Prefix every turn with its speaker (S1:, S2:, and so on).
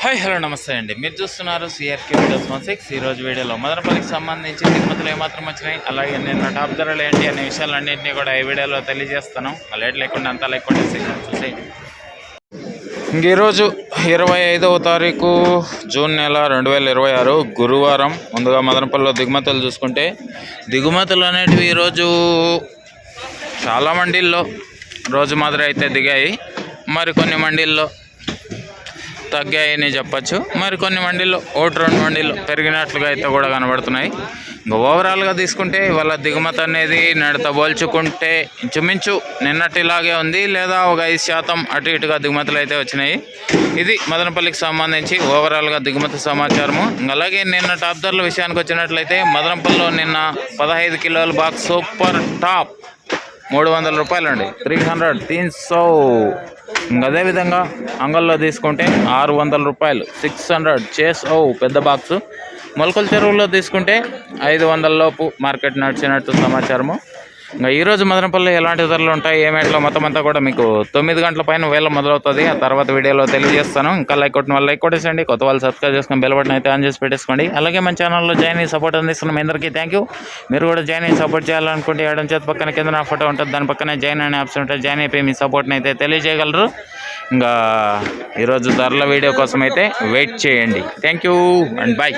S1: Hi hello నమస్తే అండి. మీరు చూస్తున్నారు సిఆర్కే వీడియోస్ 16. ఈరోజు వీడియోలో మదనపల్లికి సంబంధించి దిగుమతులు ఏమాత్రం వచ్చినాయి, అలాగే నిన్న టాప్ ధరలు ఏంటి అనే విషయాలన్నింటినీ కూడా ఈ వీడియోలో తెలియజేస్తాను. లేట్ లేకుండా అంతా లైక్ కొట్టేసి చూసి ఈరోజు 25వ తారీఖు జూన్ నెల 2026 గురువారం. ముందుగా మదనపల్లిలో దిగుమతులు చూసుకుంటే దిగుమతులు అనేటివి ఈరోజు చాలా మండీల్లో రోజు మాదిరి అయితే దిగాయి. మరికొన్ని మండీల్లో తగ్గాయని చెప్పచ్చు. మరికొన్ని మండీల్లో 1-2 మండీల్లో పెరిగినట్లుగా అయితే కూడా కనబడుతున్నాయి. ఇంకా ఓవరాల్గా తీసుకుంటే ఇవాళ దిగుమతి అనేది నేడుతో పోల్చుకుంటే ఇంచుమించు నిన్నటిలాగే ఉంది, లేదా ఒక 5% అటు ఇటుగా దిగుమతులు అయితే వచ్చినాయి. ఇది మదనపల్లికి సంబంధించి ఓవరాల్గా దిగుమతి సమాచారము. అలాగే నిన్న టాప్ ధరల విషయానికి వచ్చినట్లయితే మదనపల్లిలో నిన్న 15 కిలోల బాక్స్ సూపర్ టాప్ 300 రూపాయలు అండి, 300 అదేవిధంగా అంగల్లో తీసుకుంటే 600 రూపాయలు, 600 చేస్ పెద్ద బాక్సు. మొలకల చెరువుల్లో తీసుకుంటే 500 లోపు మార్కెట్ నడిచినట్టు సమాచారము. ఇంకా ఈరోజు మదనపల్లి ఎలాంటి ధరలు ఉంటాయి ఏమేట్లో మొత్తం అంతా కూడా మీకు 9 గంటల పైన వేళ మొదలవుతుంది. ఆ తర్వాత వీడియోలో తెలియజేస్తాను. ఇంకా లైక్ కొట్టిన వాళ్ళు లైక్ కొట్టేసండి, కొత్త వాళ్ళు సబ్స్క్రైబ్ చేసుకొని బెల్ బటన్ అయితే ఆన్ చేసి పెట్టేసుకోండి. అలాగే మన ఛానల్లో జాయిన్ అయ్యి సపోర్ట్ అందిస్తున్న మీ అందరికీ థ్యాంక్ యూ. మీరు కూడా జాయిన్ అయ్యి సపోర్ట్ చేయాలనుకుంటే ఎడం చేతి పక్కన కింద నా ఫోటో ఉంటుంది, దాని పక్కనే జాయిన్ అనే ఆప్షన్ ఉంటుంది. జాయిన్ అయిపోయి మీ సపోర్ట్ని అయితే తెలియజేయగలరు. ఇంకా ఈరోజు ధరల వీడియో కోసం అయితే వెయిట్ చేయండి. Thank you and bye.